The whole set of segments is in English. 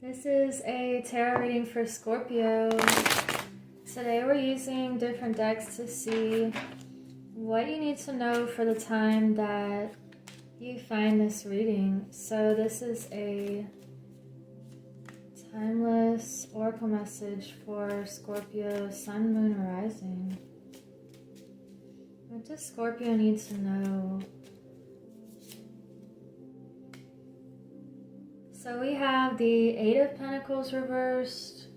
This is a tarot reading for Scorpio. Today we're using different decks to see what you need to know for the time that you find this reading. So this is a timeless oracle message for Scorpio, Sun, Moon, Rising. What does Scorpio need to know? So we have the Eight of Pentacles reversed,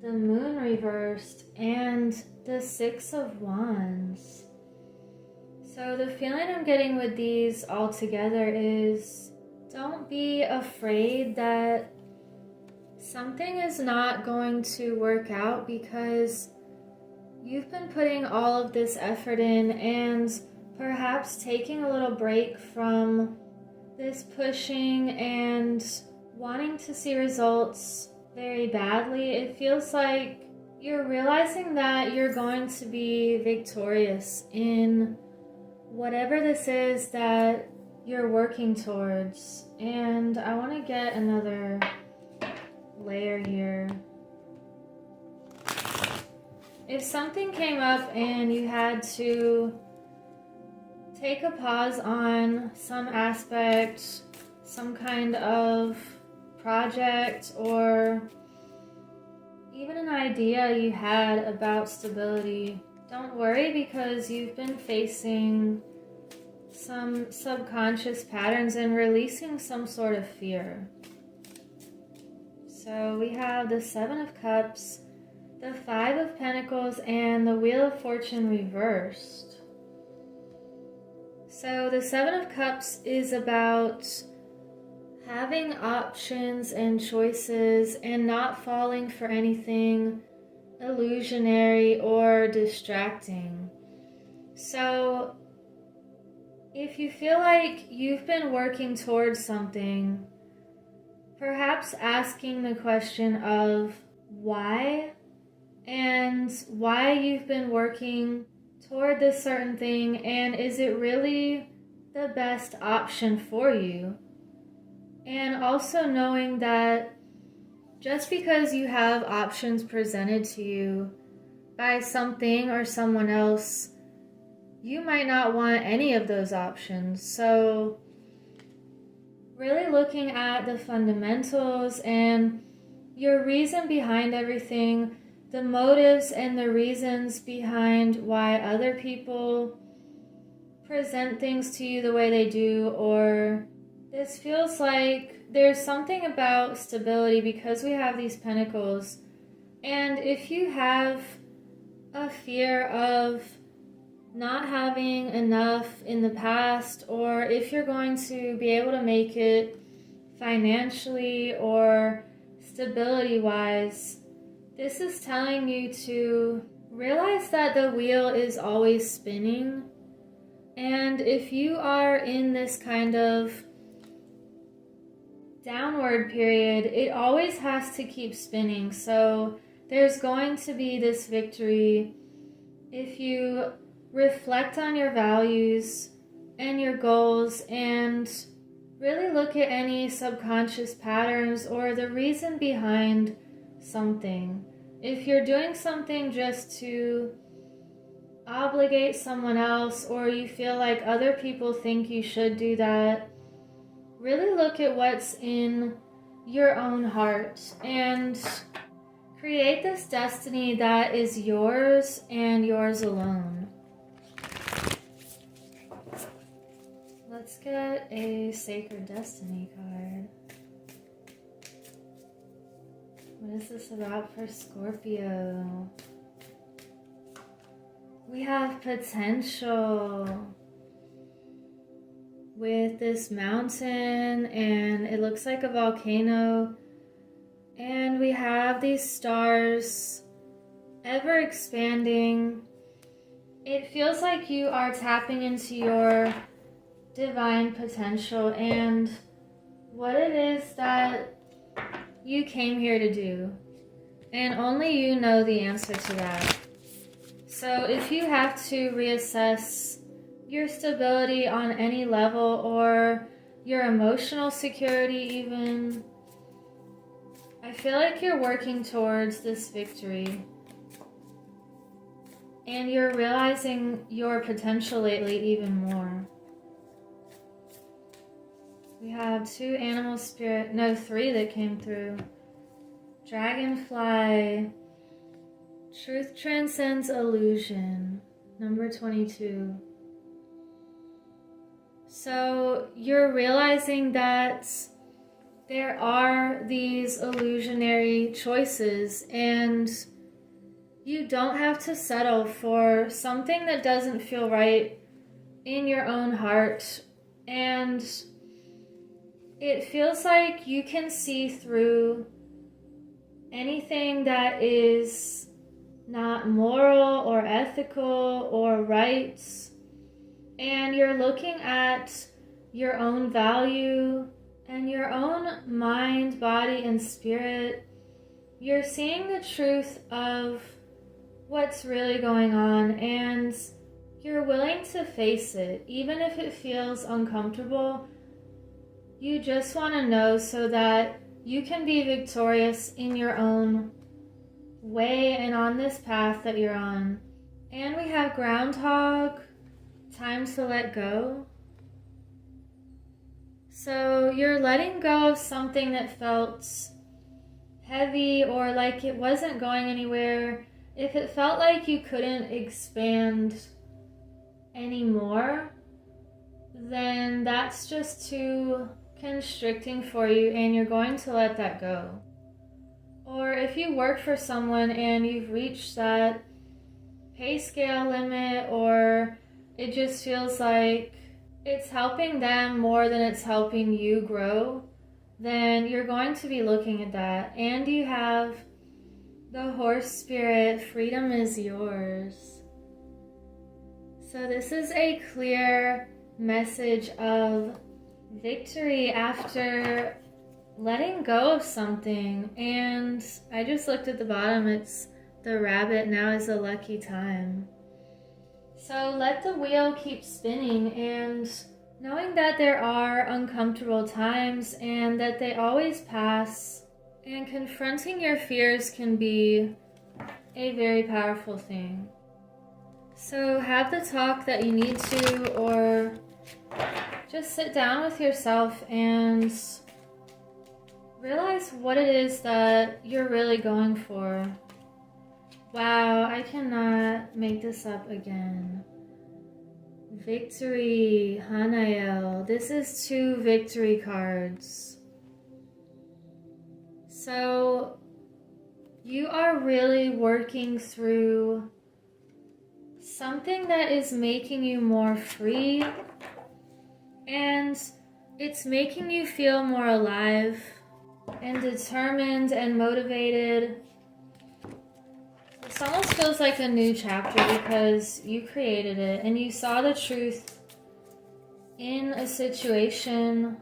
the Moon reversed, and the Six of Wands. So the feeling I'm getting with these all together is don't be afraid that something is not going to work out because you've been putting all of this effort in, and perhaps taking a little break from this pushing and wanting to see results very badly. It feels like you're realizing that you're going to be victorious in whatever this is that you're working towards. And I want to get another layer here. If something came up and you had to take a pause on some aspect, some kind of project, or even an idea you had about stability, don't worry, because you've been facing some subconscious patterns and releasing some sort of fear. So we have the Seven of Cups, the Five of Pentacles, and the Wheel of Fortune reversed. So the Seven of Cups is about having options and choices and not falling for anything illusionary or distracting. So if you feel like you've been working towards something, perhaps asking the question of why, and why you've been working toward this certain thing, and is it really the best option for you? And also knowing that just because you have options presented to you by something or someone else, you might not want any of those options. So really looking at the fundamentals and your reason behind everything, the motives and the reasons behind why other people present things to you the way they do, or this feels like there's something about stability because we have these pentacles. And if you have a fear of not having enough in the past, or if you're going to be able to make it financially or stability-wise, this is telling you to realize that the wheel is always spinning. And if you are in this kind of downward period, it always has to keep spinning. So there's going to be this victory if you reflect on your values and your goals and really look at any subconscious patterns or the reason behind something. If you're doing something just to obligate someone else, or you feel like other people think you should do that, really look at what's in your own heart and create this destiny that is yours and yours alone. Let's get a Sacred Destiny card. What is this about for Scorpio? We have potential with this mountain, and it looks like a volcano, and we have these stars ever expanding. It feels like you are tapping into your divine potential and what it is that you came here to do, and only you know the answer to that. So if you have to reassess your stability on any level, or your emotional security even, I feel like you're working towards this victory. And you're realizing your potential lately even more. We have three that came through. Dragonfly. Truth transcends illusion. Number 22. So you're realizing that there are these illusionary choices, and you don't have to settle for something that doesn't feel right in your own heart. And it feels like you can see through anything that is not moral or ethical or right. And you're looking at your own value and your own mind, body, and spirit. You're seeing the truth of what's really going on, and you're willing to face it, even if it feels uncomfortable. You just want to know so that you can be victorious in your own way and on this path that you're on. And we have Groundhog, time to let go. So you're letting go of something that felt heavy or like it wasn't going anywhere. If it felt like you couldn't expand anymore, then that's just too constricting for you, and you're going to let that go. Or if you work for someone and you've reached that pay scale limit, or it just feels like it's helping them more than it's helping you grow, then you're going to be looking at that. And you have the horse spirit, freedom is yours. So this is a clear message of victory after letting go of something. And I just looked at the bottom, it's the rabbit. Now is a lucky time. So let the wheel keep spinning, and knowing that there are uncomfortable times and that they always pass, and confronting your fears can be a very powerful thing. So have the talk that you need to, or just sit down with yourself and realize what it is that you're really going for. Wow, I cannot make this up again. Victory, Hanael. This is 2 victory cards. So you are really working through something that is making you more free, and it's making you feel more alive and determined and motivated. This almost feels like a new chapter because you created it and you saw the truth in a situation.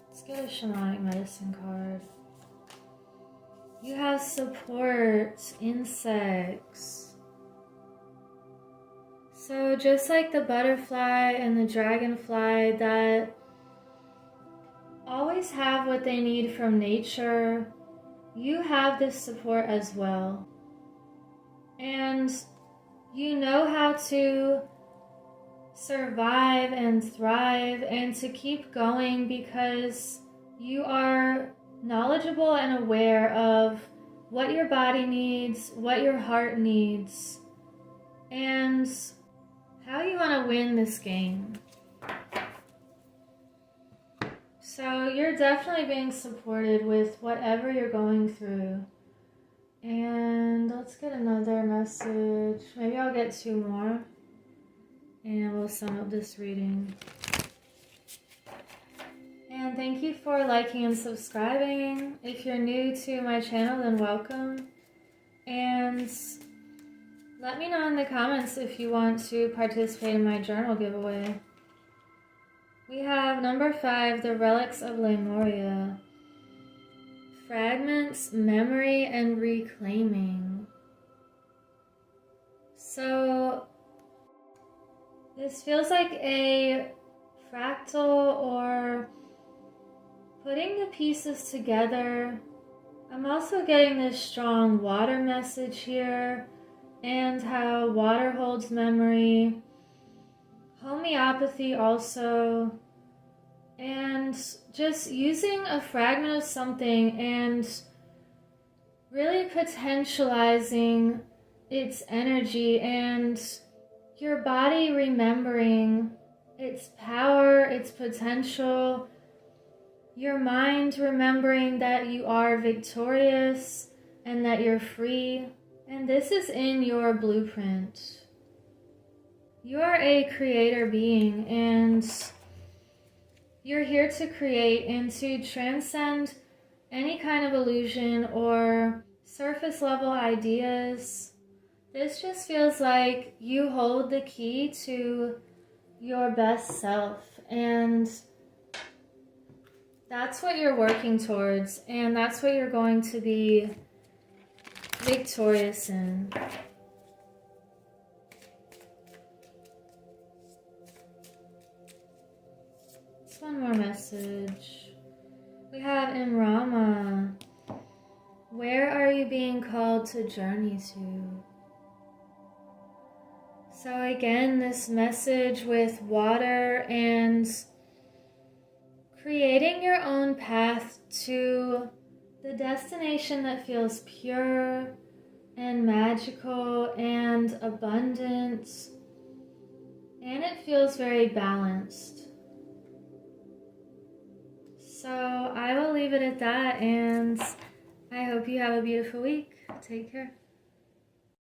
Let's get a shamanic medicine card. You have support, insects. So just like the butterfly and the dragonfly that always have what they need from nature, you have this support as well. And you know how to survive and thrive and to keep going because you are knowledgeable and aware of what your body needs, what your heart needs, and how you want to win this game. So you're definitely being supported with whatever you're going through. And let's get another message. Maybe I'll get 2 more. And we'll sum up this reading. And thank you for liking and subscribing. If you're new to my channel, then welcome. And let me know in the comments if you want to participate in my journal giveaway. We have number 5, the Relics of Lemuria. Fragments, memory, and reclaiming. So this feels like a fractal, or putting the pieces together I'm also getting this strong water message here, and how water holds memory, homeopathy also, and just using a fragment of something and really potentializing its energy and your body remembering its power, its potential, your mind remembering that you are victorious and that you're free. And this is in your blueprint. You are a creator being, and you're here to create and to transcend any kind of illusion or surface level ideas. This just feels like you hold the key to your best self, and that's what you're working towards, and that's what you're going to be victorious in. Just one more message. We have in Rama, where are you being called to journey to? So again, this message with water and creating your own path to the destination that feels pure and magical and abundant, and it feels very balanced. So I will leave it at that, and I hope you have a beautiful week. Take care.